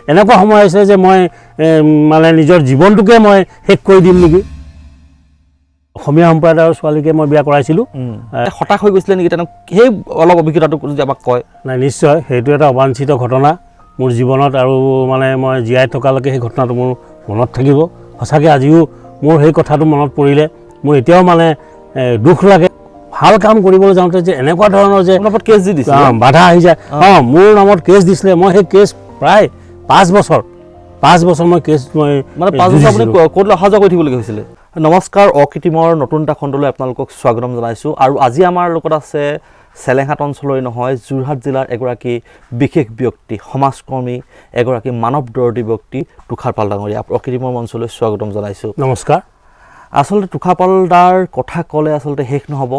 এনেকুৱা সময় আহিছে যে মই মানে নিজৰ জীৱনটোকে মই শেষ কৰি দিম নেকি। অসমীয়া সম্প্ৰদায়ৰ ছোৱালীকে মই বিয়া কৰাইছিলোঁ। হতাশ হৈ গৈছিলে নেকি তেনেকুৱা, সেই অলপ অভিজ্ঞতাটো যদি আমাক কয়। নাই, নিশ্চয় সেইটো এটা অবাঞ্ছিত ঘটনা মোৰ জীৱনত, আৰু মানে মই জীয়াই থকালৈকে সেই ঘটনাটো মোৰ মনত থাকিব। সঁচাকৈ আজিও মোৰ সেই কথাটো মনত পৰিলে মোৰ এতিয়াও মানে দুখ লাগে। ভাল কাম কৰিবলৈ যাওঁতে যে এনেকুৱা ধৰণৰ যে কেছ দি দিছে, বাধা আহি যায়। মোৰ নামত কেছ দিছিলে, মই সেই কেছ প্ৰায় 5 বছৰ মই কেছ মই মানে 5 বছৰ আপুনি কোৰ্টলৈ অহা যোৱা কৰি থাকিবলগীয়া হৈছিলে। নমস্কাৰ, অকৃত্ৰিমৰ নতুন এটা খণ্ডলৈ আপোনালোকক স্বাগতম জনাইছোঁ। আৰু আজি আমাৰ লগত আছে চেলেংহাট অঞ্চলৰে নহয়, যোৰহাট জিলাৰ এগৰাকী বিশেষ ব্যক্তি, সমাজকৰ্মী, এগৰাকী মানৱদৰ্দী ব্যক্তি তুষাৰ পাল ডাঙৰীয়া। অকৃত্ৰিমৰ মঞ্চলৈ স্বাগতম জনাইছোঁ। নমস্কাৰ। আচলতে তুষাৰ পাল দাৰ কথা ক'লে আচলতে শেষ নহ'ব।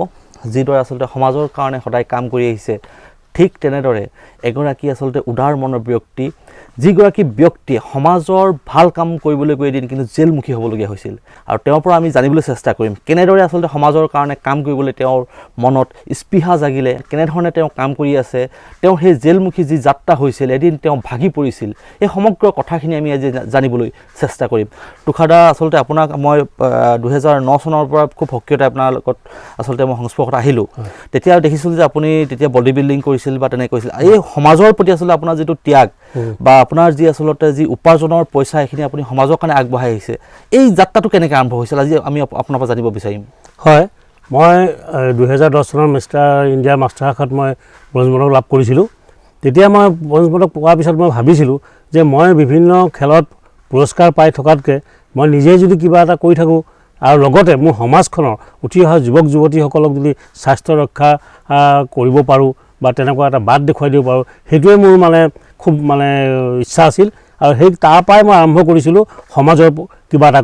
যিদৰে আচলতে সমাজৰ কাৰণে সদায় কাম কৰি আহিছে, ঠিক তেনেদৰে এগৰাকী আচলতে উদাৰ মনৰ ব্যক্তি, যিগৰাকী ব্যক্তিয়ে সমাজৰ ভাল কাম কৰিবলৈ গৈ এদিন কিন্তু জেলমুখী হ'বলগীয়া হৈছিল। আৰু তেওঁৰ পৰা আমি জানিবলৈ চেষ্টা কৰিম কেনেদৰে আচলতে সমাজৰ কাৰণে কাম কৰিবলৈ তেওঁৰ মনত স্পৃহা জাগিলে, কেনেধৰণে তেওঁ কাম কৰি আছে, তেওঁৰ সেই জেলমুখী যি যাত্ৰা হৈছিল, এদিন তেওঁ ভাগি পৰিছিল, এই সমগ্ৰ কথাখিনি আমি আজি জানিবলৈ চেষ্টা কৰিম। তুষাৰ দা, আচলতে আপোনাক মই 2009 চনৰ পৰা খুব সক্ৰিয়তাৰে আপোনাৰ লগত আচলতে মই সংস্পৰ্শত আহিলোঁ। তেতিয়া দেখিছিলোঁ যে আপুনি তেতিয়া বডি বিল্ডিং কৰিছিল বা তেনে কৰিছিল। এই সমাজৰ প্ৰতি আচলতে আপোনাৰ যিটো ত্যাগ বা আপোনাৰ যি আচলতে যি উপাৰ্জনৰ পইচা, এইখিনি আপুনি সমাজৰ কাৰণে আগবঢ়াই আহিছে, এই যাত্ৰাটো কেনেকৈ আৰম্ভ হৈছিল আজি আমি আপোনাৰ পৰা জানিব বিচাৰিম। হয়, মই 2010 চনৰ মিষ্টাৰ ইণ্ডিয়া মাষ্টাৰ শাখাত মই ব্ৰঞ্জ পদক লাভ কৰিছিলোঁ। তেতিয়া মই ব্ৰঞ্জ পদক পোৱাৰ পিছত মই ভাবিছিলোঁ যে মই বিভিন্ন খেলত পুৰস্কাৰ পাই থকাতকৈ মই নিজেই যদি কিবা এটা কৰি থাকোঁ, আৰু লগতে মোৰ সমাজখনৰ উঠি অহা যুৱক যুৱতীসকলক যদি স্বাস্থ্য ৰক্ষা কৰিব পাৰোঁ বা তেনেকুৱা এটা বাট দেখুৱাই দিব পাৰোঁ, সেইটোৱে মোৰ মানে খুব মানে ইচ্ছা আছিল। আৰু সেই তাৰ পৰাই মই আৰম্ভ কৰিছিলোঁ সমাজৰ কিবা এটা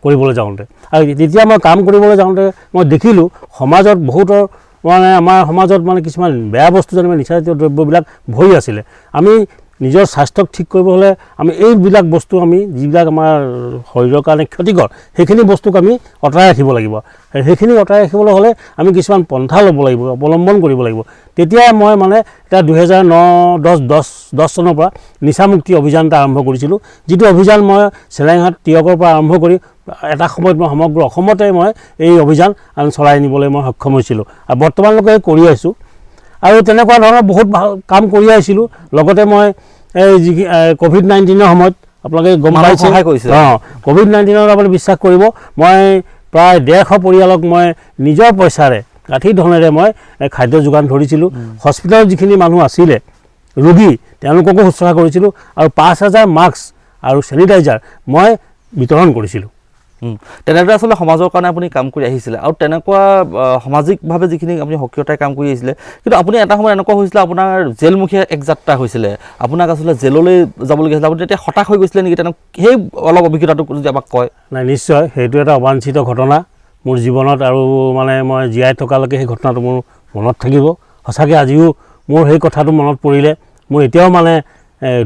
কৰিবলৈ যাওঁতে। আৰু তেতিয়া মই কাম কৰিবলৈ যাওঁতে মই দেখিলোঁ সমাজত বহুতৰ মানে আমাৰ সমাজত মানে কিছুমান বেয়া বস্তু যেনে নিচাজাতীয় দ্ৰব্যবিলাক ভৰি আছিলে। আমি নিজৰ স্বাস্থ্যক ঠিক কৰিব হ'লে আমি এইবিলাক বস্তু, আমি যিবিলাক আমাৰ শৰীৰৰ কাৰণে ক্ষতিকৰ, সেইখিনি বস্তুক আমি আঁতৰাই ৰাখিব লাগিব। সেইখিনি আঁতৰাই ৰাখিবলৈ হ'লে আমি কিছুমান পন্থা ল'ব লাগিব, অৱলম্বন কৰিব লাগিব। তেতিয়াই মই মানে এতিয়া 2009-10 চনৰ পৰা নিচামুক্তি অভিযান এটা আৰম্ভ কৰিছিলোঁ, যিটো অভিযান মই চেলেংহাট টিয়কৰ পৰা আৰম্ভ কৰি এটা সময়ত মই সমগ্ৰ অসমতে মই এই অভিযান চলাই নিবলৈ মই সক্ষম হৈছিলোঁ, আৰু বৰ্তমানলৈকে কৰি আছোঁ। আৰু তেনেকুৱা ধৰণৰ বহুত ভাল কাম কৰি আহিছিলোঁ। লগতে মই এই যি ক'ভিড-19 সময়ত আপোনালোকে গম পাইছে, ক'ভিড-19ত আপুনি বিশ্বাস কৰিব, মই প্ৰায় 150 পৰিয়ালক মই নিজৰ পইচাৰে, গাঁঠি ধনেৰে মই খাদ্য যোগান ধৰিছিলোঁ। হস্পিটেলত যিখিনি মানুহ আছিলে ৰোগী, তেওঁলোককো শুশ্ৰূষা কৰিছিলোঁ, আৰু 5000 মাস্ক আৰু চেনিটাইজাৰ মই বিতৰণ কৰিছিলোঁ। তেনেদৰে আচলতে সমাজৰ কাৰণে আপুনি কাম কৰি আহিছিলে, আৰু তেনেকুৱা সামাজিকভাৱে যিখিনি আপুনি সক্ৰিয়তাৰে কাম কৰি আহিছিলে। কিন্তু আপুনি এটা সময়ত এনেকুৱা হৈছিলে, আপোনাৰ জেলমুখী এক যাত্ৰা হৈছিলে, আপোনাক আচলতে জেললৈ যাবলগীয়া হৈছিলে। আপুনি তেতিয়া হতাশ হৈ গৈছিলে নেকি তেনেকুৱা, সেই অলপ অভিজ্ঞতাটো যদি আমাক কয়। নাই, নিশ্চয় সেইটো এটা অবাঞ্ছিত ঘটনা মোৰ জীৱনত, আৰু মানে মই জীয়াই থকালৈকে সেই ঘটনাটো মোৰ মনত থাকিব। সঁচাকৈ আজিও মোৰ সেই কথাটো মনত পৰিলে মোৰ এতিয়াও মানে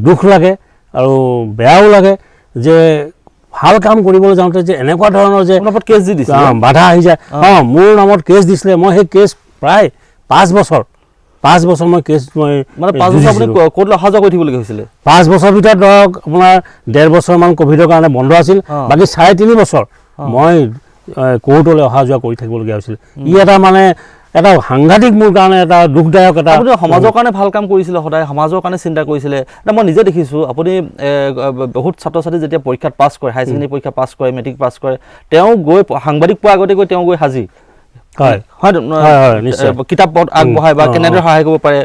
দুখ লাগে আৰু বেয়াও লাগে যে ভাল কাম কৰিবলৈ যাওঁতে যে এনেকুৱা ধৰণৰ যে কেছ দি দিছে, বাধা আহি যায়। মোৰ নামত কেছ দিছিলে, মই সেই কেছ প্ৰায় 5 বছৰ মই কেছ মই মানে 5 বছৰ আপুনি কোৰ্টলৈ অহা যোৱা কৰি থাকিবলগীয়া হৈছিলে। 5 বছৰৰ ভিতৰত ধৰক আপোনাৰ 1.5 বছৰমান ক'ভিডৰ কাৰণে বন্ধ আছিল, বাকী 3.5 বছৰ মই কোৰ্টলৈ অহা যোৱা কৰি থাকিবলগীয়া হৈছিল। ই এটা মানে এটা সাংঘাতিক মোৰ কাৰণে এটা দুখদায়ক এটা। আপুনি সমাজৰ কাৰণে ভাল কাম কৰিছিলে, সদায় সমাজৰ কাৰণে চিন্তা কৰিছিলে। মই নিজে দেখিছোঁ আপুনি বহুত ছাত্ৰ ছাত্ৰী যেতিয়া পৰীক্ষাত পাছ কৰে, হায়াৰ ছেকেণ্ডেৰী পৰীক্ষা পাছ কৰে, মেট্ৰিক পাছ কৰে, তেওঁ গৈ সাংবাদিক পোৱাৰ আগতে গৈ তেওঁ গৈ হাজি কিতাপ আগবঢ়ায় বা কেনেদৰে সহায় কৰিব পাৰে।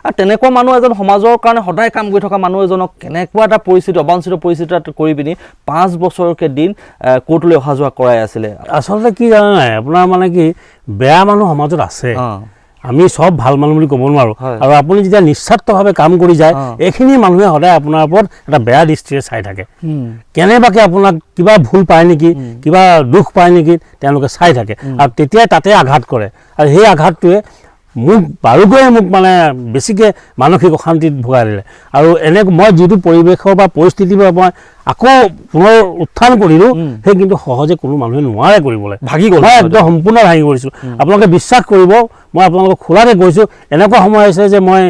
আৰু তেনেকুৱা মানুহ এজন, সমাজৰ কাৰণে সদায় কাম কৰি থকা মানুহ এজনক কেনেকুৱা এটা পৰিস্থিতি, অবাঞ্ছিত পৰিস্থিতি কৰি পিনি 5 বছৰকৈ দিন কোৰ্টলৈ অহা যোৱা কৰাই আছিলে। আচলতে কি জানে নাই, আপোনাৰ মানে কি বেয়া মানুহ সমাজত আছে, আমি সব ভাল মানুহ বুলি ক'ব নোৱাৰোঁ। আৰু আপুনি যেতিয়া নিস্বাৰ্থভাৱে কাম কৰি যায়, এইখিনি মানুহে সদায় আপোনাৰ ওপৰত এটা বেয়া দৃষ্টিৰে চাই থাকে। কেনেবাকৈ আপোনাক কিবা ভুল পায় নেকি, কিবা দুখ পায় নেকি, তেওঁলোকে চাই থাকে, আৰু তেতিয়াই তাতে আঘাত কৰে। আৰু সেই আঘাতটোৱে মোক বাৰুকৈয়ে মোক মানে বেছিকৈ মানসিক অশান্তিত ভোগাই দিলে। আৰু মই যিটো পৰিৱেশৰ বা পৰিস্থিতিৰ পৰা মই আকৌ পুনৰ উত্থান কৰিলোঁ সেই কিন্তু সহজে কোনো মানুহে নোৱাৰে কৰিবলৈ ভাগি গ'ল মই একদম সম্পূৰ্ণ ভাঙি কৰিছিলোঁ আপোনালোকে বিশ্বাস কৰিব মই আপোনালোকক খোলাতে কৈছোঁ এনেকুৱা সময় হৈছে যে মই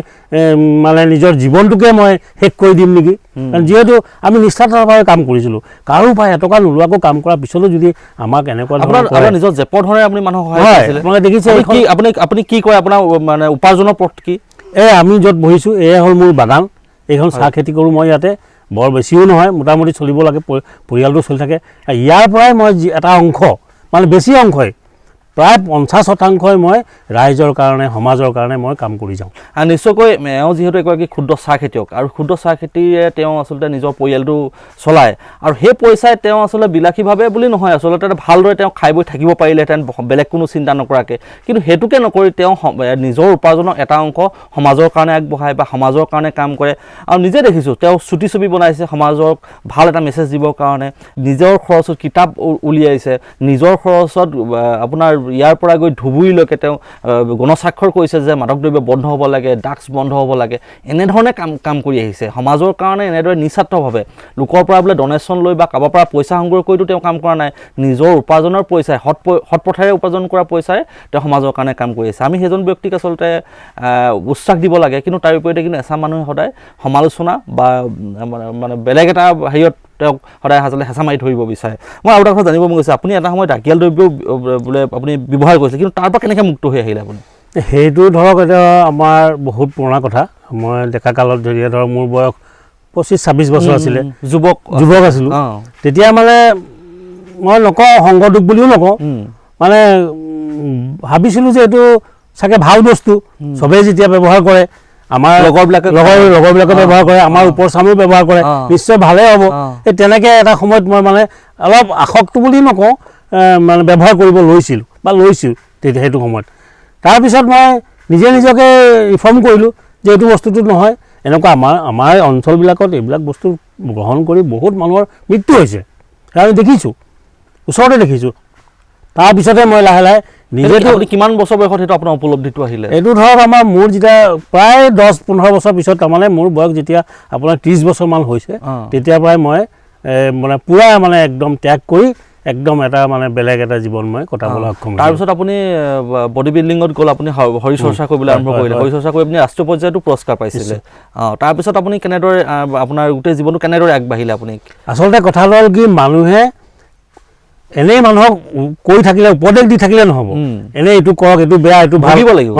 মানে নিজৰ জীৱনটোকে মই শেষ কৰি দিম নেকি কাৰণ যিহেতু আমি নিষ্ঠাভাৱে কাম কৰিছিলোঁ কাৰো পৰা এটকা নোলোৱাকৈ কাম কৰাৰ পিছতো যদি আমাক এনেকুৱা আপোনাৰ নিজৰ জেপৰ ধৰণে আপুনি মানুহক সহায় কৰিছিলে আপোনালোকে দেখিছে আপুনি কি কৰে আপোনাৰ মানে উপাৰ্জনৰ পথ কি আমি য'ত বহিছোঁ এয়া হ'ল মোৰ বাগান এইখন চাহ খেতি কৰোঁ মই ইয়াতে বৰ বেছিও নহয় মোটামুটি চলিব লাগে পৰিয়ালটো চলি থাকে ইয়াৰ পৰাই মই এটা অংশ মানে বেছি অংশই প্ৰায় 50% মই ৰাইজৰ কাৰণে সমাজৰ কাৰণে মই কাম কৰি যাওঁ আৰু নিশ্চয়কৈ এওঁ যিহেতু এগৰাকী ক্ষুদ্ৰ চাহ খেতিয়ক আৰু ক্ষুদ্ৰ চাহ খেতিৰে তেওঁ আচলতে নিজৰ পৰিয়ালটো চলায় আৰু সেই পইচাই তেওঁ আচলতে বিলাসীভাৱে বুলি নহয় আচলতে ভালদৰে তেওঁ খাই বৈ থাকিব পাৰিলেহেঁতেন বেলেগ কোনো চিন্তা নকৰাকৈ কিন্তু সেইটোকে নকৰি তেওঁ নিজৰ উপাৰ্জনৰ এটা অংশ সমাজৰ কাৰণে আগবঢ়ায় বা সমাজৰ কাৰণে কাম কৰে আৰু নিজে দেখিছোঁ তেওঁ চুটি ছবি বনাইছে সমাজক ভাল এটা মেছেজ দিবৰ কাৰণে নিজৰ খৰচত কিতাপ উলিয়াইছে নিজৰ খৰচত আপোনাৰ ইয়াৰ পৰা গৈ ধুবুৰীলৈকে তেওঁ গণস্বাক্ষৰ কৰিছে যে মাদক দ্ৰব্য বন্ধ হ'ব লাগে ড্ৰাগছ বন্ধ হ'ব লাগে এনেধৰণে কাম কৰি আহিছে সমাজৰ কাৰণে এনেদৰে নিস্বাৰ্থভাৱে লোকৰ পৰা বোলে ডনেশ্যন লৈ বা কাৰোবাৰ পৰা পইচা সংগ্ৰহ কৰিতো তেওঁ কাম কৰা নাই নিজৰ উপাৰ্জনৰ পইচাই সৎ পথেৰে উপাৰ্জন কৰা পইচাই তেওঁ সমাজৰ কাৰণে কাম কৰি আছে আমি সেইজন ব্যক্তিক আচলতে উৎসাহ দিব লাগে কিন্তু তাৰ বিপৰীতে কিন্তু এচাম মানুহে সদায় সমালোচনা বা মানে বেলেগ এটা হেৰিয়ত তেওঁক সদায় আচলতে হেঁচা মাৰি ধৰিব বিচাৰে মই আৰু এটা কথা জানিব মন গৈছে আপুনি এটা সময়ত ডাকিয়াল দ্ৰব্য বোলে আপুনি ব্যৱহাৰ কৰিছে কিন্তু তাৰ পৰা কেনেকৈ মুক্ত হৈ আহিলে আপুনি সেইটো ধৰক এতিয়া আমাৰ বহুত পুৰণা কথা মই ডেকা কালত যেতিয়া ধৰক মোৰ বয়স 25-26 বছৰ আছিলে যুৱক আছিলোঁ তেতিয়া মানে মই নকওঁ সংগদোষ বুলিও নকওঁ মানে ভাবিছিলোঁ যে এইটো চাগে ভাল বস্তু চবেই যেতিয়া ব্যৱহাৰ কৰে আমাৰ লগৰবিলাকে ব্যৱহাৰ কৰে আমাৰ ওপৰ চামেও ব্যৱহাৰ কৰে নিশ্চয় ভালেই হ'ব এই তেনেকৈ এটা সময়ত মই মানে অলপ আসক্ত বুলি নকওঁ মানে ব্যৱহাৰ কৰিব লৈছিলোঁ বা লৈছোঁ তেতিয়া সেইটো সময়ত তাৰপিছত মই নিজকে ৰিফৰ্ম কৰিলোঁ যে এইটো বস্তুটো নহয় এনেকুৱা আমাৰ অঞ্চলবিলাকত এইবিলাক বস্তু গ্ৰহণ কৰি বহুত মানুহৰ মৃত্যু হৈছে আমি দেখিছোঁ ওচৰতে দেখিছোঁ তাৰপিছতে মই লাহে লাহে নিজেতো কিমান বছৰ বয়সত সেইটো আপোনাৰ উপলব্ধিটো আহিলে এইটো ধৰক আমাৰ মোৰ যেতিয়া প্ৰায় 10-15 বছৰ পিছত তাৰমানে মোৰ বয়স যেতিয়া আপোনাৰ 30 বছৰমান হৈছে তেতিয়াৰ পৰাই মই মানে পূৰা মানে একদম ত্যাগ কৰি একদম এটা মানে বেলেগ এটা জীৱন মই কটাবলৈ সক্ষম তাৰপিছত আপুনি বডি বিল্ডিঙত গ'ল আপুনি শৰীৰ চৰ্চা কৰিবলৈ আৰম্ভ কৰিলে শৰীৰ চৰ্চা কৰি আপুনি ৰাষ্ট্ৰীয় পৰ্যায়তো পুৰস্কাৰ পাইছিলে তাৰপিছত আপুনি কেনেদৰে আপোনাৰ গোটেই জীৱনটো কেনেদৰে আগবাঢ়িলে আপুনি আচলতে কথা হ'ল কি মানুহে এনেই মানুহক কৈ থাকিলে উপদেশ দি থাকিলে নহ'ব এনেই এইটো কৰক এইটো বেয়া এইটো ভাবিব লাগিব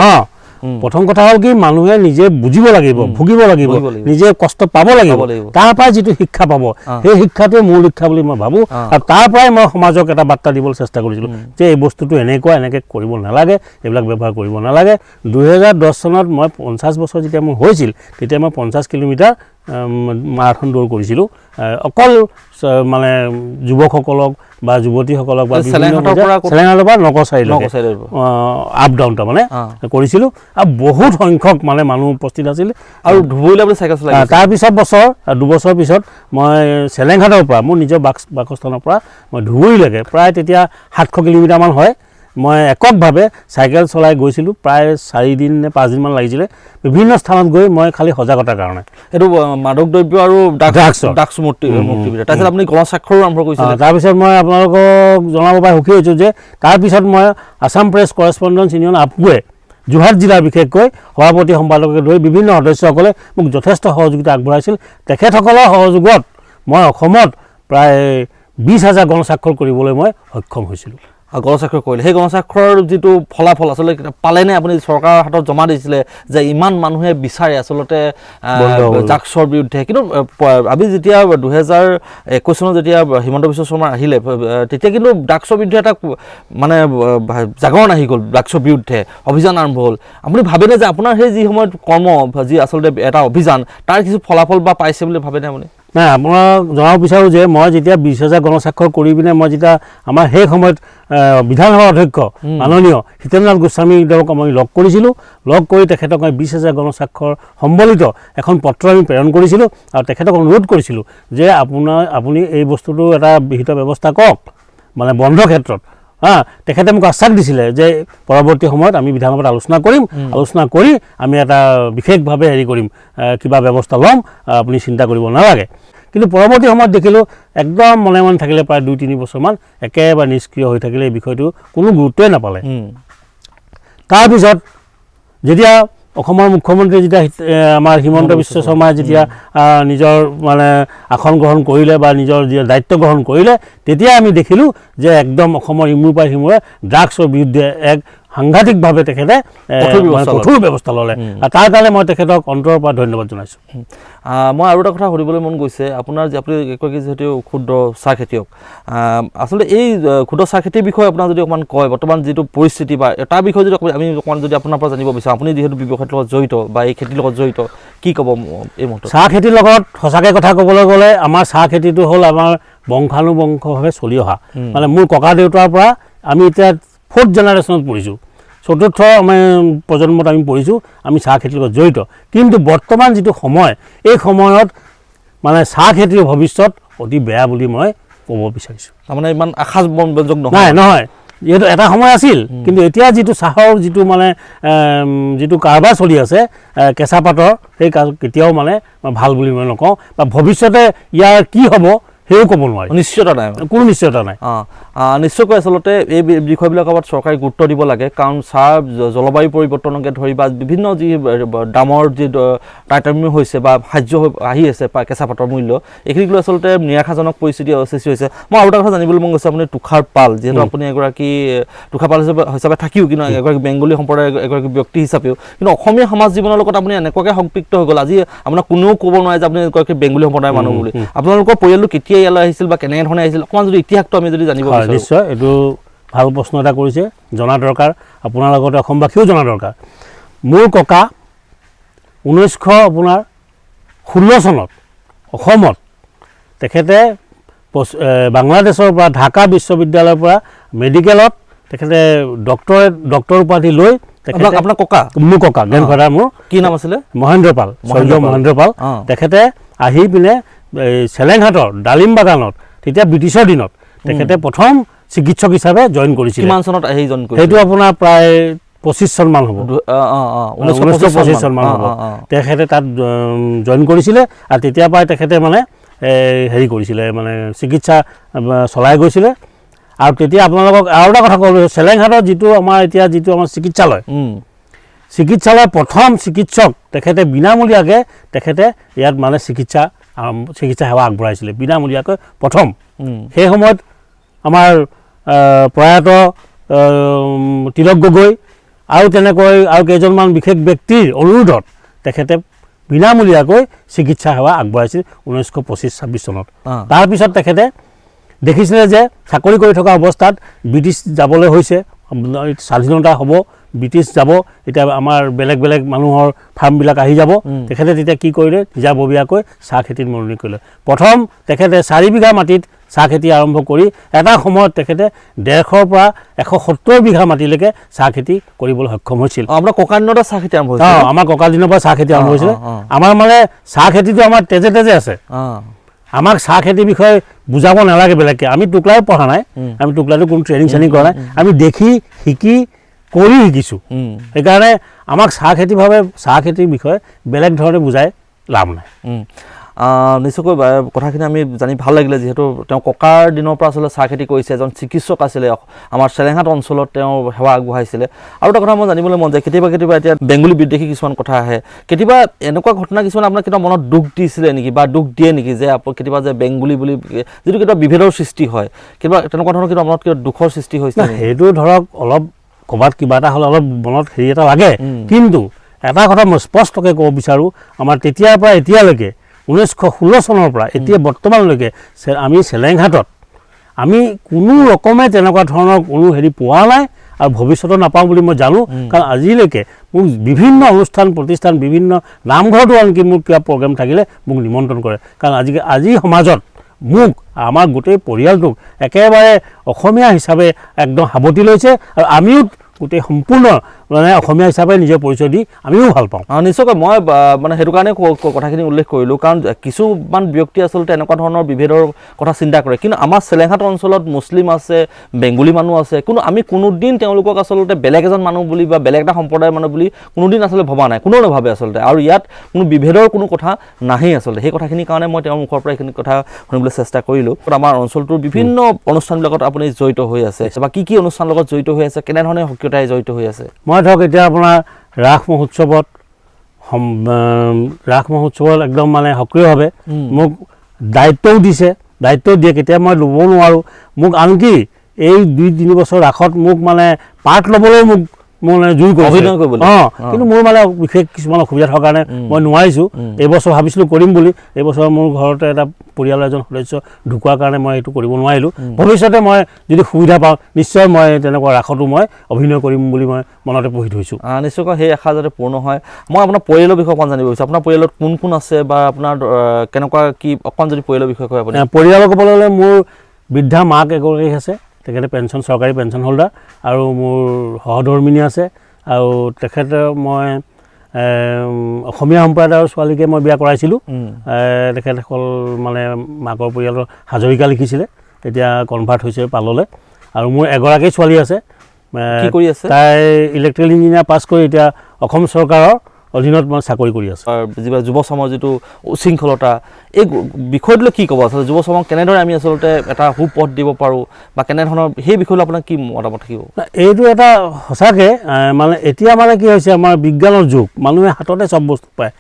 প্ৰথম কথা হ'ল কি মানুহে নিজে বুজিব লাগিব ভুগিব লাগিব নিজে কষ্ট পাব লাগিব তাৰ পৰাই যিটো শিক্ষা পাব সেই শিক্ষাটোৱে মূল শিক্ষা বুলি মই ভাবোঁ আৰু তাৰ পৰাই মই সমাজক এটা বাৰ্তা দিবলৈ চেষ্টা কৰিছিলোঁ যে এই বস্তুটো এনেকৈ কৰিব নালাগে এইবিলাক ব্যৱহাৰ কৰিব নালাগে 2010 চনত মই 50 বছৰ যেতিয়া মোৰ হৈছিল তেতিয়া মই 50 কিলোমিটাৰ মাৰাথন দৌৰ কৰিছিলোঁ অকল মানে যুৱকসকলক বা যুৱতীসকলক বা চেলেঙালৰ পৰা নকচাৰিলৈকে আপ ডাউন তাৰমানে কৰিছিলোঁ আৰু বহুত সংখ্যক মানে মানুহ উপস্থিত আছিল আৰু ধুবুৰীলৈ আপুনি চাইকেল চলাই তাৰপিছত দুবছৰ পিছত মই চেলেংঘাটৰ পৰা মোৰ নিজৰ বাসস্থানৰ পৰা মই ধুবুৰীলৈকে প্ৰায় তেতিয়া 700 কিলোমিটাৰমান হয় মই এককভাৱে চাইকেল চলাই গৈছিলোঁ প্ৰায় 4 দিন নে 5 দিনমান লাগিছিলে বিভিন্ন স্থানত গৈ মই খালি সজাগতাৰ কাৰণে এইটো মাদক দ্ৰব্য আৰু ড্ৰাগছ মুক্তি তাৰপিছত আপুনি গণস্বাক্ষৰো আৰম্ভ কৰিছিলে তাৰপিছত মই আপোনালোকক জনাব পাই সুখী হৈছোঁ যে তাৰপিছত মই আছাম প্ৰেছ কৰেছপণ্ডেঞ্চ ইউনিয়ন আপুৱে যোৰহাট জিলাৰ বিশেষকৈ সভাপতি সম্পাদককে ধৰি বিভিন্ন সদস্যসকলে মোক যথেষ্ট সহযোগিতা আগবঢ়াইছিল তেখেতসকলৰ সহযোগত মই অসমত প্ৰায় 20,000 গণস্বাক্ষৰ কৰিবলৈ মই সক্ষম হৈছিলোঁ গণস্বাক্ষৰ কৰিলে সেই গণস্বাক্ষৰৰ যিটো ফলাফল আচলতে পালেনে আপুনি চৰকাৰৰ হাতত জমা দিছিলে যে ইমান মানুহে বিচাৰে আচলতে ড্ৰাগছৰ বিৰুদ্ধে কিন্তু আমি যেতিয়া 2021 চনত যেতিয়া হিমন্ত বিশ্ব শৰ্মা আহিলে তেতিয়া কিন্তু ড্ৰাগছৰ বিৰুদ্ধে এটা মানে জাগৰণ আহি গ'ল ড্ৰাগছৰ বিৰুদ্ধে অভিযান আৰম্ভ হ'ল আপুনি ভাবেনে যে আপোনাৰ সেই যি সময়ত কৰ্ম যি আচলতে এটা অভিযান তাৰ কিছু ফলাফল বা পাইছে বুলি ভাবেনে আপুনি নাই আপোনাক জনাব বিচাৰোঁ যে মই যেতিয়া 20,000 গণস্বাক্ষৰ কৰি পিনে মই যেতিয়া আমাৰ সেই সময়ত বিধানসভাৰ অধ্যক্ষ মাননীয় হিতেন্দ্ৰনাথ গোস্বামীদেৱক মই লগ কৰিছিলোঁ লগ কৰি তেখেতক মই 20,000 গণস্বাক্ষৰ সম্বলিত এখন পত্ৰ আমি প্ৰেৰণ কৰিছিলোঁ আৰু তেখেতক অনুৰোধ কৰিছিলোঁ যে আপুনি এই বস্তুটো এটা বিহিত ব্যৱস্থা কৰক মানে বন্ধ ক্ষেত্ৰত তেখেতে মোক আশ্বাস দিছিলে যে পৰৱৰ্তী সময়ত আমি বিধানসভাত আলোচনা কৰি আমি এটা বিশেষভাৱে হেৰি কৰিম কিবা ব্যৱস্থা ল'ম আপুনি চিন্তা কৰিব নালাগে কিন্তু পৰৱৰ্তী সময়ত দেখিলোঁ একদম মনে মনে থাকিলে প্ৰায় 2-3 বছৰমান একেবাৰে নিষ্ক্ৰিয় হৈ থাকিলে এই বিষয়টো কোনো গুৰুত্বই নাপালে তাৰপিছত যেতিয়া অসমৰ মুখ্যমন্ত্ৰী যেতিয়া আমাৰ হিমন্ত বিশ্ব শৰ্মাই যেতিয়া নিজৰ মানে আসন গ্ৰহণ কৰিলে বা নিজৰ দায়িত্ব গ্ৰহণ কৰিলে তেতিয়া আমি দেখিলোঁ যে একদম অসমৰ ইমূৰ পৰা সিমূৰে ড্ৰাগছৰ বিৰুদ্ধে এক সাংঘাতিকভাৱে তেখেতে কঠোৰ ব্যৱস্থা ল'লে আৰু তাৰ কাৰণে মই তেখেতক অন্তৰৰ পৰা ধন্যবাদ জনাইছোঁ মই আৰু এটা কথা সুধিবলৈ মন গৈছে আপোনাৰ যে আপুনি এগৰাকী যিহেতু ক্ষুদ্ৰ চাহ খেতিয়ক আচলতে এই ক্ষুদ্ৰ চাহ খেতিৰ বিষয়ে আপোনাৰ যদি অকণমান কয় বৰ্তমান যিটো পৰিস্থিতি বা তাৰ বিষয়ে যদি আমি অকণমান যদি আপোনাৰ পৰা জানিব বিচাৰোঁ আপুনি যিহেতু ব্যৱসায়ৰ লগত জড়িত বা এই খেতিৰ লগত জড়িত কি ক'ব এই মুহূৰ্তত চাহ খেতিৰ লগত সঁচাকৈ কথা ক'বলৈ গ'লে আমাৰ চাহ খেতিটো হ'ল আমাৰ বংশানুবংশভাৱে চলি অহা মানে মোৰ ককা দেউতাৰ পৰা আমি এতিয়া 4th জেনেৰেশ্যনত পঢ়িছোঁ 4ৰ্থ প্ৰজন্মত আমি পঢ়িছোঁ আমি চাহ খেতিৰ লগত জড়িত কিন্তু বৰ্তমান যিটো সময় এই সময়ত মানে চাহ খেতিৰ ভৱিষ্যত অতি বেয়া বুলি মই ক'ব বিচাৰিছোঁ তাৰমানে ইমান আশাব্যঞ্জক নহয় যিহেতু এটা সময় আছিল কিন্তু এতিয়া যিটো চাহৰ যিটো মানে যিটো কাৰবাৰ চলি আছে কেঁচা পাতৰ সেই কেতিয়াও মানে ভাল বুলি মই নকওঁ বা ভৱিষ্যতে ইয়াৰ কি হ'ব সেও ক'ব নোৱাৰি নিশ্চয়তা নাই কোনো নিশ্চয়তা নাই নিশ্চয়কৈ আচলতে এই বিষয়বিলাক ক'ৰবাত চৰকাৰে গুৰুত্ব দিব লাগে কাৰণ চাহ জলবায়ু পৰিৱৰ্তনকে ধৰি বা বিভিন্ন যি দামৰ যি তাৰতম্য হৈছে বা সাহায্য আহি আছে কেঁচা পাতৰ মূল্য এইখিনিক লৈ আচলতে নিৰাশাজনক পৰিস্থিতি সৃষ্টি হৈছে মই আৰু এটা কথা জানিবলৈ মন গৈছে আপুনি তুষাৰ পাল যিহেতু আপুনি এগৰাকী তুষাৰ পাল হিচাপে থাকিও কিন্তু এগৰাকী বেংগলী সম্প্ৰদায়ৰ এগৰাকী ব্যক্তি হিচাপেও কিন্তু অসমীয়া সমাজ জীৱনৰ লগত আপুনি এনেকুৱাকৈ সম্পৃক্ত হৈ গ'ল আজি আপোনাক কোনেও ক'ব নোৱাৰে যে আপুনি এগৰাকী বেংগলী সম্প্ৰদায়ৰ মানুহ বুলি আপোনালোকৰ পৰিয়ালটো কেতিয়া ইয়ালৈ আহিছিল বা কেনেধৰণে আহিছিল অকণমান যদি ইতিহাসটো আমি যদি জানিব বিচাৰোঁ নিশ্চয় এইটো ভাল প্ৰশ্ন এটা কৰিছে জনা দৰকাৰ আপোনাৰ লগতে অসমবাসীও জনা দৰকাৰ মোৰ ককা 1916 চনত অসমত তেখেতে বাংলাদেশৰ পৰা ঢাকা বিশ্ববিদ্যালয়ৰ পৰা মেডিকেলত তেখেতে ডক্টৰ উপাধি লৈ আপোনাৰ ককা মোৰ ককা গ্ৰেণ্ডফাদাৰ মোৰ কি নাম আছিলে মহেন্দ্ৰ পাল তেখেতে আহি পিনে চেলেংঘাটৰ ডালিম বাগানত তেতিয়া ব্ৰিটিছৰ দিনত তেখেতে প্ৰথম চিকিৎসক হিচাপে জইন কৰিছিল কিমান চনত আহি জইন কৰিছিল সেইটো আপোনাৰ প্ৰায় 25 চনমান হ'ব 1925 চনমান হ'ব তেখেতে তাত জইন কৰিছিলে আৰু তেতিয়াৰ পৰাই তেখেতে মানে হেৰি কৰিছিলে মানে চিকিৎসা চলাই গৈছিলে আৰু তেতিয়া আপোনালোকক আৰু এটা কথা ক'ব চেলেংঘাটৰ যিটো আমাৰ এতিয়া যিটো আমাৰ চিকিৎসালয় প্ৰথম চিকিৎসক তেখেতে বিনামূলীয়াকৈ তেখেতে ইয়াত মানে চিকিৎসা সেৱা আগবঢ়াইছিলে বিনামূলীয়াকৈ প্ৰথম সেই সময়ত আমাৰ প্ৰয়াত তিলক গগৈ আৰু তেনেকৈ আৰু কেইজনমান বিশেষ ব্যক্তিৰ অনুৰোধত তেখেতে বিনামূলীয়াকৈ চিকিৎসা সেৱা আগবঢ়াইছিল 1925-26 চনত তাৰপিছত তেখেতে দেখিছিলে যে চাকৰি কৰি থকা অৱস্থাত ব্ৰিটিছ যাবলৈ হৈছে স্বাধীনতা হ'ব ব্ৰিটিছ যাব এতিয়া আমাৰ বেলেগ বেলেগ মানুহৰ ফাৰ্মবিলাক আহি যাব তেখেতে তেতিয়া কি কৰিলে নিজাববীয়াকৈ চাহ খেতিত মনোনিৱেশ কৰিলে প্ৰথম তেখেতে 4 বিঘা মাটিত চাহ খেতি আৰম্ভ কৰি এটা সময়ত তেখেতে 150 পৰা 170 বিঘা মাটিলৈকে চাহ খেতি কৰিবলৈ সক্ষম হৈছিল আপোনাৰ ককাৰ দিনৰ পৰা চাহ খেতি আৰম্ভ হৈছিল আমাৰ ককাৰ দিনৰ পৰা চাহ খেতি আৰম্ভ হৈছিলে আমাৰ মানে চাহ খেতিটো আমাৰ তেজে তেজে আছে আমাক চাহ খেতিৰ বিষয়ে বুজাব নালাগে বেলেগকৈ আমি টোকলাই পঢ়া নাই আমি টোকলাটো কোনো ট্ৰেইনিং চেনিং কৰা নাই আমি দেখি শিকি কৰি শিকিছোঁ সেইকাৰণে আমাক চাহ খেতিৰ বিষয়ে বেলেগ ধৰণে বুজাই লাভ নাই নিশ্চয়কৈ কথাখিনি আমি জানি ভাল লাগিলে যিহেতু তেওঁ ককাৰ দিনৰ পৰা আচলতে চাহ খেতি কৰিছে এজন চিকিৎসক আছিলে আমাৰ চেলেংঘাট অঞ্চলত তেওঁ সেৱা আগবঢ়াইছিলে আৰু এটা কথা মই জানিবলৈ মন যায় কেতিয়াবা এতিয়া বেংগলী বিদ্বেষী কিছুমান কথা আহে কেতিয়াবা এনেকুৱা ঘটনা কিছুমান আপোনাৰ কেতিয়াবা মনত দুখ দিছিলে নেকি বা দুখ দিয়ে নেকি যে কেতিয়াবা যে বেংগলী বুলি যিটো কেতিয়াবা বিভেদৰ সৃষ্টি হয় কিবা তেনেকুৱা ধৰণৰ কিবা মনত কিবা দুখৰ সৃষ্টি হৈছে সেইটো ধৰক অলপ ক'ৰবাত কিবা এটা হ'লে অলপ মনত হেৰি এটা লাগে কিন্তু এটা কথা মই স্পষ্টকৈ ক'ব বিচাৰোঁ আমাৰ তেতিয়াৰ পৰা এতিয়ালৈকে 1916 চনৰ পৰা এতিয়া বৰ্তমানলৈকে আমি চেলেংঘাটত আমি কোনো ৰকমে তেনেকুৱা ধৰণৰ কোনো হেৰি পোৱা নাই আৰু ভৱিষ্যতে নাপাওঁ বুলি মই জানো কাৰণ আজিলৈকে মোক বিভিন্ন অনুষ্ঠান প্ৰতিষ্ঠান বিভিন্ন নামঘৰতো আনকি মোৰ কিবা প্ৰগ্ৰেম থাকিলে মোক নিমন্ত্ৰণ কৰে কাৰণ আজি সমাজত মোক আমাৰ গোটেই পৰিয়ালটোক একেবাৰে অসমীয়া হিচাপে একদম সাৱটি লৈছে আৰু আমিও গোটেই সম্পূৰ্ণ মানে অসমীয়া হিচাপে নিজৰ পৰিচয় দি আমিও ভাল পাওঁ। নিশ্চয়কৈ মই মানে সেইটো কাৰণে কথাখিনি উল্লেখ কৰিলোঁ, কাৰণ কিছুমান ব্যক্তি আচলতে এনেকুৱা ধৰণৰ বিভেদৰ কথা চিন্তা কৰে, কিন্তু আমাৰ চেলেংঘাট অঞ্চলত মুছলিম আছে, বেংগলী মানুহ আছে, কিন্তু আমি কোনোদিন তেওঁলোকক আচলতে বেলেগ এজন মানুহ বুলি বা বেলেগ এটা সম্প্ৰদায়ৰ মানুহ বুলি কোনোদিন আচলতে ভবা নাই, কোনেও নাভাবে আচলতে, আৰু ইয়াত কোনো বিভেদৰ কোনো কথা নাহেই আচলতে। সেই কথাখিনিৰ কাৰণে মই তেওঁৰ মুখৰ পৰা এইখিনি কথা শুনিবলৈ চেষ্টা কৰিলোঁ। আমাৰ অঞ্চলটোৰ বিভিন্ন অনুষ্ঠানবিলাকত আপুনি জড়িত হৈ আছে, বা কি কি অনুষ্ঠানৰ লগত জড়িত হৈ আছে, কেনেধৰণে সক্ৰিয়তাৰে জড়িত হৈ আছে? মই ধৰক এতিয়া আপোনাৰ ৰাস মহোৎসৱত একদম মানে সক্ৰিয়ভাৱে মোক দায়িত্বও দিছে, দায়িত্ব দিয়ে, কেতিয়া মই ল'ব নোৱাৰোঁ। মোক আনকি এই 2-3 বছৰ ৰাসত মোক মানে পাৰ্ট ল'বলৈও মোক মানে জোৰ কৰিছে, কিন্তু মোৰ মানে বিশেষ কিছুমান অসুবিধা থকাৰ কাৰণে মই নোৱাৰিছোঁ। এইবছৰ ভাবিছিলোঁ কৰিম বুলি, এইবছৰ মোৰ ঘৰতে এটা পৰিয়ালৰ এজন সদস্য ঢুকোৱাৰ কাৰণে মই এইটো কৰিব নোৱাৰিলোঁ। ভৱিষ্যতে মই যদি সুবিধা পাওঁ নিশ্চয় মই তেনেকুৱা ৰাসতো মই অভিনয় কৰিম বুলি মই মনতে পুহি থৈছোঁ। নিশ্চয়কৈ সেই আশা যাতে পূৰ্ণ হয়। মই আপোনাৰ পৰিয়ালৰ বিষয়ে অকণমান জানিব বিচাৰিছোঁ, আপোনাৰ পৰিয়ালত কোন কোন আছে, বা আপোনাৰ কেনেকুৱা কি অকণমান যদি পৰিয়ালৰ বিষয়ে কয় আপুনি? পৰিয়ালৰ ক'বলৈ গ'লে মোৰ বৃদ্ধা মাক এগৰাকী আছে, তেখেতে চৰকাৰী পেঞ্চন হোল্ডাৰ, আৰু মোৰ সহধৰ্মিনী আছে, আৰু তেখেতে মই অসমীয়া সম্প্ৰদায়ৰ ছোৱালীকে মই বিয়া কৰাইছিলোঁ। তেখেতসকল মানে মাকৰ পৰিয়ালৰ হাজৰিকা লিখিছিলে, এতিয়া কনভাৰ্ট হৈছে পাললৈ। আৰু মোৰ এগৰাকী ছোৱালী আছে, কি কৰি আছে? তাই ইলেক্ট্ৰিকেল ইঞ্জিনিয়াৰ পাছ কৰি এতিয়া অসম চৰকাৰৰ অধীনত মই চাকৰি কৰি আছোঁ। যুৱ সমাজৰ যিটো উশৃংখলতা, এই বিষয়টোলৈ কি ক'ব আচলতে? যুৱ সমাজক কেনেদৰে আমি আচলতে এটা সুপথ দিব পাৰোঁ, বা কেনেধৰণৰ সেই বিষয়লৈ আপোনাৰ কি মতামত থাকিব? এইটো এটা সঁচাকৈ মানে এতিয়া মানে কি হৈছে, আমাৰ বিজ্ঞানৰ যুগ, মানুহে হাততে চব বস্তু পায়,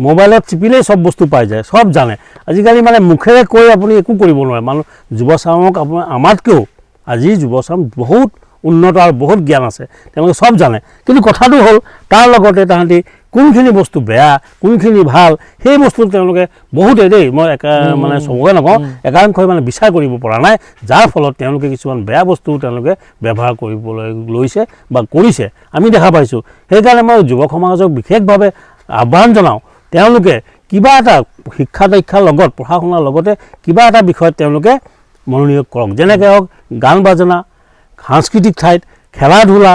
মোবাইলত টিপিলেই চব বস্তু পাই যায়, চব জানে। আজিকালি মানে মুখেৰে কৈ আপুনি একো কৰিব নোৱাৰে। যুৱচামক আপোনাৰ আমাতকৈও আজি যুৱচাম বহুত উন্নত আৰু বহুত জ্ঞান আছে, তেওঁলোকে চব জানে। কিন্তু কথাটো হ'ল তাৰ লগতে তাহাঁতি কোনখিনি বস্তু বেয়া, কোনখিনি ভাল, সেই বস্তু তেওঁলোকে বহুতে মই মানে চবকে নকওঁ, একাংশই মানে বিচাৰ কৰিব পৰা নাই, যাৰ ফলত তেওঁলোকে কিছুমান বেয়া বস্তু তেওঁলোকে ব্যৱহাৰ কৰিবলৈ লৈছে বা কৰিছে, আমি দেখা পাইছোঁ। সেইকাৰণে মই যুৱ সমাজক বিশেষভাৱে আহ্বান জনাওঁ, তেওঁলোকে কিবা এটা শিক্ষা দীক্ষাৰ লগত, পঢ়া শুনাৰ লগতে কিবা এটা বিষয়ত তেওঁলোকে মনোনিয়োগ কৰক। যেনেকৈ হওক গান বাজনা, সাংস্কৃতিক ঠাইত খেলা ধূলা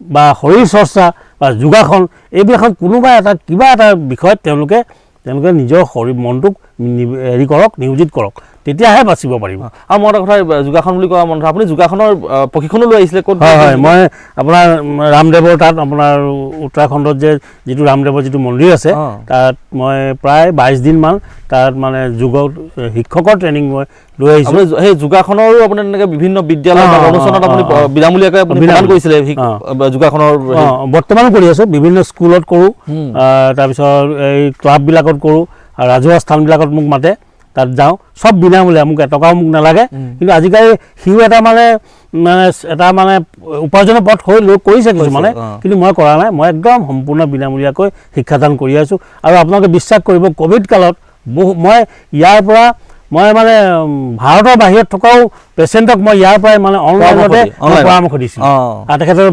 বা শৰীৰ চৰ্চা বা যোগাসন, এইবিলাকত কোনোবা এটা কিবা এটা বিষয়ত তেওঁলোকে নিজৰ মনটোক কৰক, নিয়োজিত কৰক, তেতিয়াহে বাচিব পাৰিব। আৰু মই এটা কথা, যোগাসন বুলি কোৱা মনত, আপুনি যোগাসনৰ প্ৰশিক্ষণো লৈ আহিছিলে ক'ত? হয়, মই আপোনাৰ ৰামদেৱৰ তাত, আপোনাৰ উত্তৰাখণ্ডত যিটো ৰামদেৱৰ যিটো মন্দিৰ আছে, তাত মই প্ৰায় 22 দিনমান তাত মানে যোগৰ শিক্ষকৰ ট্ৰেইনিং মই লৈ আহিছোঁ। সেই যোগাসনৰো আপোনাৰ তেনেকৈ বিভিন্ন বিদ্যালয় বা অনুষ্ঠানত আপুনি বিনামূলীয়াকৈ প্ৰদান কৰিছিলে যোগাসনৰ? বৰ্তমানো কৰি আছোঁ, বিভিন্ন স্কুলত কৰোঁ, তাৰপিছত এই ক্লাববিলাকত কৰোঁ, আৰু ৰাজহুৱা স্থানবিলাকত মোক মাতে, তাত যাওঁ, চব বিনামূলীয়া, মোক এটকাও মোক নালাগে। কিন্তু আজিকালি সিও এটা মানে উপাৰ্জনৰ পথ কৰিছে কিছুমানে, কিন্তু মই কৰা নাই। মই একদম সম্পূৰ্ণ বিনামূলীয়াকৈ শিক্ষাদান কৰি আছোঁ। আৰু আপোনালোকে বিশ্বাস কৰিব, ক'ভিড কালত মই ইয়াৰ পৰা মানে ভাৰতৰ বাহিৰত থকাও পেচেণ্টক মই ইয়াৰ পৰাই মানে অনলাইনতে পৰামৰ্শ দিছিলোঁ, আৰু তেখেতে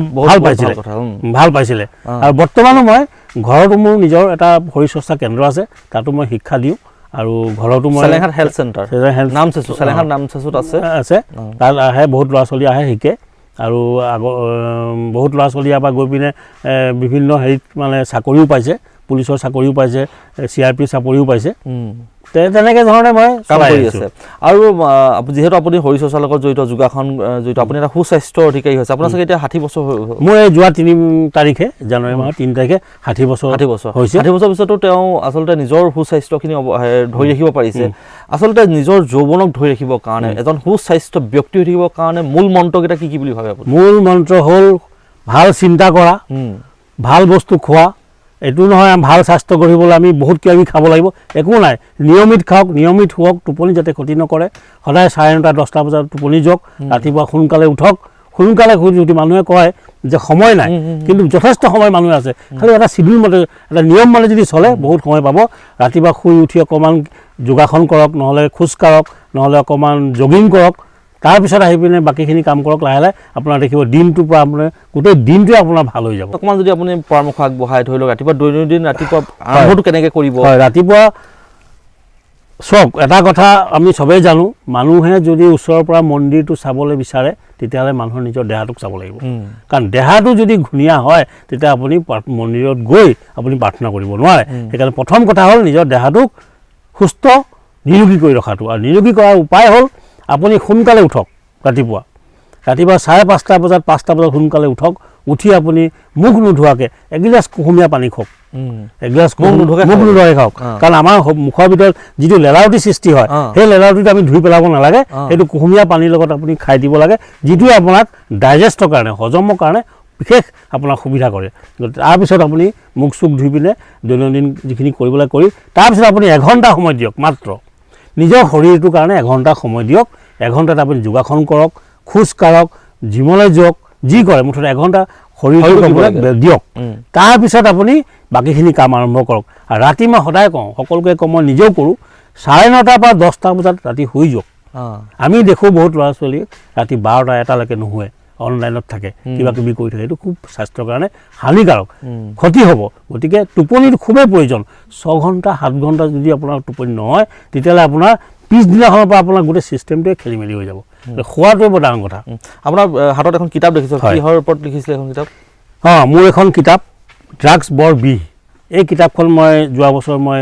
ভাল পাইছিলে। আৰু বৰ্তমানো মই ঘৰতো মোৰ নিজৰ এটা শৰীৰ চৰ্চা কেন্দ্ৰ আছে, তাতো মই শিক্ষা দিওঁ, আৰু ঘৰতো মই চেলেংঘাট হেল্থ চেণ্টাৰ আছে, তাত আহে বহুত ল'ৰা ছোৱালী আহে, শিকে। আৰু বহুত ল'ৰা ছোৱালী ইয়াৰ পৰা গৈ পিনে বিভিন্ন হেৰিত মানে চাকৰিও পাইছে, পুলিচৰ চাকৰিও পাইছে, CRP চাকৰিও পাইছে। তেনেকৈ ধৰণে মই কাম কৰি আছে। আৰু যিহেতু আপুনি শৰীৰ চৰ্চাৰ লগত জড়িত, যোগাসন জড়িত, আপুনি এটা সুস্বাস্থ্যৰ অধিকাৰী হৈছে, আপোনাৰ চাগে এতিয়া 60 বছৰ মোৰ এই যোৱা 3 তাৰিখে, জানুৱাৰী মাহৰ 3 তাৰিখে 60 বছৰ হৈছে। 60 বছৰ পিছতো তেওঁ আচলতে নিজৰ সুস্বাস্থ্যখিনি ধৰি ৰাখিব পাৰিছে। আচলতে নিজৰ যৌৱনক ধৰি ৰাখিবৰ কাৰণে, এজন সুস্বাস্থ্য ব্যক্তি হৈ থাকিবৰ কাৰণে মূল মন্ত্ৰকেইটা কি বুলি ভাবে আপুনি? মূল মন্ত্ৰ হ'ল ভাল চিন্তা কৰা, ভাল বস্তু খোৱা। এইটো নহয় ভাল স্বাস্থ্য গঢ়িবলৈ আমি বহুত কিবা খাব লাগিব, একো নাই, নিয়মিত খাওক, নিয়মিত শুৱক, টোপনি যাতে ক্ষতি নকৰে, সদায় 9:30 10টা বজাত টোপনি যাওক, ৰাতিপুৱা সোনকালে উঠক। সোনকালে শুই উঠি মানুহে কয় যে সময় নাই, কিন্তু যথেষ্ট সময় মানুহে আছে, খালি এটা চিডিউল মতে, এটা নিয়ম মানে যদি চলে বহুত সময় পাব। ৰাতিপুৱা শুই উঠি অকণমান যোগাসন কৰক, নহ'লে খোজ কাঢ়ক, নহ'লে অকণমান জগিং কৰক, তাৰপিছত আহি পিনে বাকীখিনি কাম কৰক। লাহে লাহে আপোনাৰ দেখিব দিনটোৰ পৰা আপোনাৰ গোটেই দিনটোৱে আপোনাৰ ভাল হৈ যাব। অকণমান যদি আপুনি পৰামৰ্শ আগবঢ়াই, ধৰি লওক ৰাতিপুৱা দৈনন্দিন ৰাতিপুৱা আৰম্ভটো কেনেকৈ কৰিব? হয়, ৰাতিপুৱা চাওক এটা কথা আমি চবেই জানো মানুহে যদি ওচৰৰ পৰা মন্দিৰটো চাবলৈ বিচাৰে তেতিয়াহ'লে মানুহৰ নিজৰ দেহাটোক চাব লাগিব কাৰণ দেহাটো যদি ঘূণীয়া হয় তেতিয়া আপুনি মন্দিৰত গৈ আপুনি প্ৰাৰ্থনা কৰিব নোৱাৰে সেইকাৰণে প্ৰথম কথা হ'ল নিজৰ দেহাটোক সুস্থ নিৰোগী কৰি ৰখাটো আৰু নিৰোগী কৰাৰ উপায় হ'ল আপুনি সোনকালে উঠক ৰাতিপুৱা 5:30 বজাত 5টা বজাত সোনকালে উঠক উঠি আপুনি মুখ নোধোৱাকৈ এগিলাচ কুহুমীয়া পানী খাওক এগিলাচ মুখ নোধোৱাকৈ খাওক কাৰণ আমাৰ মুখৰ ভিতৰত যিটো লেলাৱতি সৃষ্টি হয় সেই লেলাৱতিটো আমি ধুই পেলাব নালাগে সেইটো কুহুমীয়া পানীৰ লগত আপুনি খাই দিব লাগে যিটোৱে আপোনাক ডাইজেষ্টৰ কাৰণে হজমৰ কাৰণে বিশেষ আপোনাৰ সুবিধা কৰে তাৰপিছত আপুনি মুখ চুখ ধুই পিনে দৈনন্দিন যিখিনি কৰিবলৈ কৰি তাৰপিছত আপুনি এঘণ্টা সময় দিয়ক মাত্ৰ নিজৰ শৰীৰটোৰ কাৰণে এঘণ্টা সময় দিয়ক এঘণ্টাত আপুনি যোগাসন কৰক খোজ কাঢ়ক জিমলৈ যাওক যি কৰে মুঠতে এঘণ্টা শৰীৰটোক দিয়ক তাৰপিছত আপুনি বাকীখিনি কাম আৰম্ভ কৰক আৰু ৰাতি মই সদায় কওঁ সকলোকে কওঁ মই নিজেও কৰোঁ 9:30 পৰা 10টা বজাত ৰাতি শুই যাওক আমি দেখোঁ বহুত ল'ৰা ছোৱালী ৰাতি 12টা 1টালৈকে নুশুৱে অনলাইনত থাকে কিবা কিবি কৰি থাকে এইটো খুব স্বাস্থ্যৰ কাৰণে হানিকাৰক ক্ষতি হ'ব গতিকে টোপনিটো খুবেই প্ৰয়োজন 6 ঘণ্টা 7 ঘণ্টা যদি আপোনাৰ টোপনি নহয় তেতিয়াহ'লে আপোনাৰ পিছদিনাখনৰ পৰা আপোনাৰ গোটেই ছিষ্টেমটোৱে খেলি মেলি হৈ যাব খোৱাটোৱে বৰ ডাঙৰ কথা আপোনাৰ হাতত এখন কিতাপ দেখিছোঁ কিহৰ ওপৰত লিখিছিলে এখন কিতাপ মোৰ এখন কিতাপ ড্ৰাগছ বৰ বিষ এই কিতাপখন মই যোৱা বছৰ মই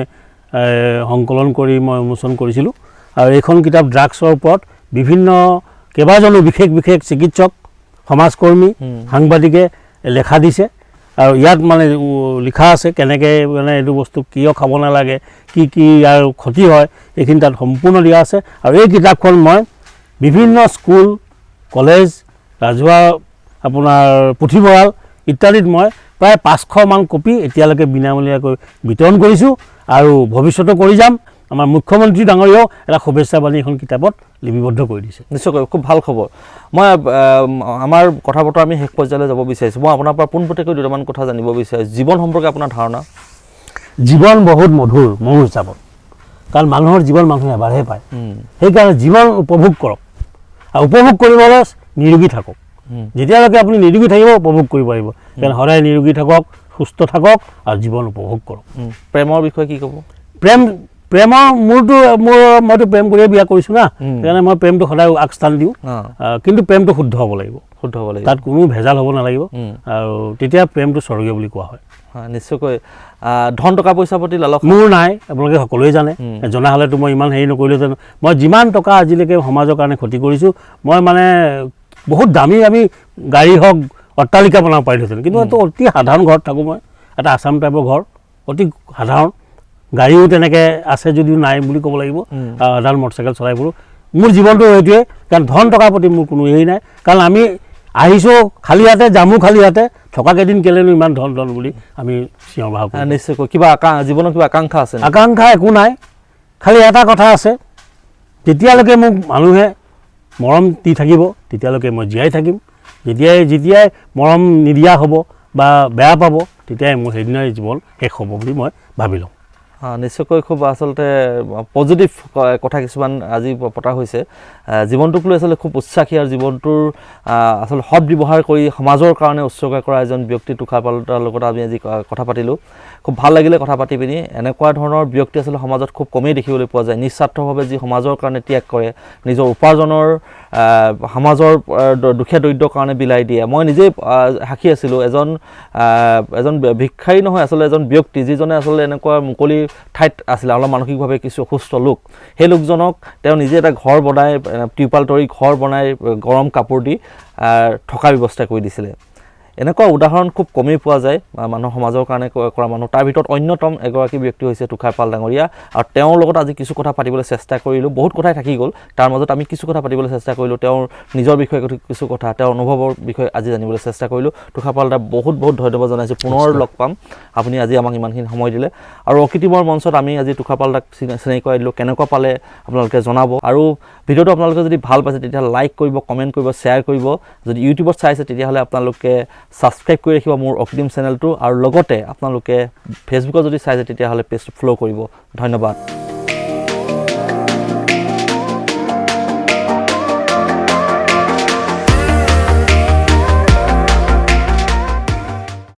সংকলন কৰি মই উন্মোচন কৰিছিলোঁ আৰু এইখন কিতাপ ড্ৰাগছৰ ওপৰত বিভিন্ন কেইবাজনো বিশেষ চিকিৎসক সমাজকৰ্মী সাংবাদিকে লেখা দিছে আৰু ইয়াত মানে লিখা আছে কেনেকৈ মানে এইটো বস্তু কিয় খাব নালাগে কি ইয়াৰ ক্ষতি হয় এইখিনি তাত সম্পূৰ্ণ দিয়া আছে আৰু এই কিতাপখন মই বিভিন্ন স্কুল কলেজ ৰাজহুৱা আপোনাৰ পুথিভঁৰাল ইত্যাদিত মই প্ৰায় 500মান কপি এতিয়ালৈকে বিনামূলীয়াকৈ বিতৰণ কৰিছোঁ আৰু ভৱিষ্যতে কৰি যাম আমাৰ মুখ্যমন্ত্ৰী ডাঙৰীয়াও এটা শুভেচ্ছা বাণী এখন কিতাপত লিপিবদ্ধ কৰি দিছে নিশ্চয়কৈ খুব ভাল খবৰ মই আমাৰ কথা বতৰা আমি শেষ পৰ্যায়লৈ যাব বিচাৰিছোঁ মই আপোনাৰ পৰা পোনপটীয়াকৈ দুটামান কথা জানিব বিচাৰিছোঁ জীৱন সম্পৰ্কে আপোনাৰ ধাৰণা জীৱন বহুত মধুৰ মোৰ হিচাপত কাৰণ মানুহৰ জীৱন মানুহে এবাৰহে পায় সেইকাৰণে জীৱন উপভোগ কৰক আৰু উপভোগ কৰিবলৈ নিৰোগী থাকক যেতিয়ালৈকে আপুনি নিৰোগী থাকিব উপভোগ কৰিব পাৰিব কাৰণ সদায় নিৰোগী থাকক সুস্থ থাকক আৰু জীৱন উপভোগ কৰক প্ৰেমৰ বিষয়ে কি ক'ব প্ৰেমৰ মইতো প্ৰেম কৰিয়ে বিয়া কৰিছোঁ না সেইকাৰণে মই প্ৰেমটো সদায় আগস্থান দিওঁ কিন্তু প্ৰেমটো শুদ্ধ হ'ব লাগিব তাত কোনো ভেজাল হ'ব নালাগিব আৰু তেতিয়া প্ৰেমটো স্বৰ্গীয় বুলি কোৱা হয় নিশ্চয়কৈ ধন টকা পইচা প্ৰতি লালসা মোৰ নাই আপোনালোকে সকলোৱে জানে জনা হ'লেতো মই ইমান হেৰি নকৰিলোহেঁতেন মই যিমান টকা আজিলৈকে সমাজৰ কাৰণে ক্ষতি কৰিছোঁ মই মানে বহুত দামী গাড়ী হওক অট্টালিকা বনাব পাৰিলোহেঁতেন কিন্তু এইটো অতি সাধাৰণ ঘৰত থাকোঁ মই এটা আছাম টাইপৰ ঘৰ অতি সাধাৰণ গাড়ীও তেনেকৈ আছে যদিও নাই বুলি ক'ব লাগিব সাধাৰণ মটৰচাইকেল চলাই ফুৰোঁ মোৰ জীৱনটো সেইটোৱে কাৰণ ধন টকাৰ প্ৰতি মোৰ কোনো হেৰি নাই কাৰণ আমি আহিছোঁ খালী হাতে যামো খালী হাতে থকা কেইদিন কেলেনো ইমান ধন বুলি আমি চিঞৰ বাহক নিশ্চয়কৈ কিবা জীৱনৰ কিবা আকাংক্ষা আছে আকাংক্ষা একো নাই খালী এটা কথা আছে যেতিয়ালৈকে মোক মানুহে মৰম দি থাকিব তেতিয়ালৈকে মই জীয়াই থাকিম যেতিয়াই মৰম নিদিয়া হ'ব বা বেয়া পাব তেতিয়াই মোৰ সেইদিনাই জীৱন শেষ হ'ব বুলি মই ভাবি লওঁ নিশ্চয়কৈ খুব আচলতে পজিটিভ কথা কিছুমান আজি পতা হৈছে জীৱনটোক লৈ আচলতে খুব উৎসাহী আৰু জীৱনটোৰ আচলতে সৎ ব্যৱহাৰ কৰি সমাজৰ কাৰণে উৎসৰ্গা কৰা এজন ব্যক্তি তুষাৰ পালোৱাৰ লগত আমি আজি কথা পাতিলোঁ খুব ভাল লাগিলে কথা পাতি পিনি এনেকুৱা ধৰণৰ ব্যক্তি আচলতে সমাজত খুব কমেই দেখিবলৈ পোৱা যায় নিস্বাৰ্থভাৱে যি সমাজৰ কাৰণে ত্যাগ কৰে নিজৰ উপাৰ্জনৰ সমাজৰ দুখীয়া দৰিদ্ৰৰ কাৰণে বিলাই দিয়ে মই নিজেই সাক্ষী আছিলোঁ এজন ভিক্ষাৰী নহয় আচলতে এজন ব্যক্তি যিজনে আচলতে এনেকুৱা মুকলি ঠাইত আছিলে অলপ মানসিকভাৱে কিছু অসুস্থ লোক সেই লোকজনক তেওঁ নিজে এটা ঘৰ বনাই টিউপাল তৰি ঘৰ বনাই গৰম কাপোৰ দি থকাৰ ব্যৱস্থা কৰি দিছিলে এনেকুৱা উদাহৰণ খুব কমেই পোৱা যায় মানুহ সমাজৰ কাৰণে কৰা মানুহ তাৰ ভিতৰত অন্যতম এগৰাকী ব্যক্তি হৈছে তুষাৰ পাল ডাঙৰীয়া আৰু তেওঁৰ লগত আজি কিছু কথা পাতিবলৈ চেষ্টা কৰিলোঁ বহুত কথাই থাকি গ'ল তাৰ মাজত আমি কিছু কথা পাতিবলৈ চেষ্টা কৰিলোঁ তেওঁৰ নিজৰ বিষয়ে কিছু কথা তেওঁৰ অনুভৱৰ বিষয়ে আজি জানিবলৈ চেষ্টা কৰিলোঁ তুষাৰ পাল দাক বহুত ধন্যবাদ জনাইছোঁ পুনৰ লগ পাম আপুনি আজি আমাক ইমানখিনি সময় দিলে আৰু অকৃত্ৰিমৰ মঞ্চত আমি আজি তুষাৰ পাল দাক চিনাকি কৰাই দিলোঁ কেনেকুৱা পালে আপোনালোকে জনাব আৰু ভিডিঅ'টো আপোনালোকে যদি ভাল পাইছে তেতিয়াহ'লে লাইক কৰিব কমেণ্ট কৰিব শ্বেয়াৰ কৰিব যদি ইউটিউবত চাইছে তেতিয়াহ'লে আপোনালোকে ছাবস্ক্ৰাইব কৰি ৰাখিব মোৰ অকৃত্ৰিম চেনেলটো আৰু লগতে আপোনালোকে ফেচবুকত যদি চাইছে তেতিয়াহ'লে পেজটো ফ'ল' কৰিব ধন্যবাদ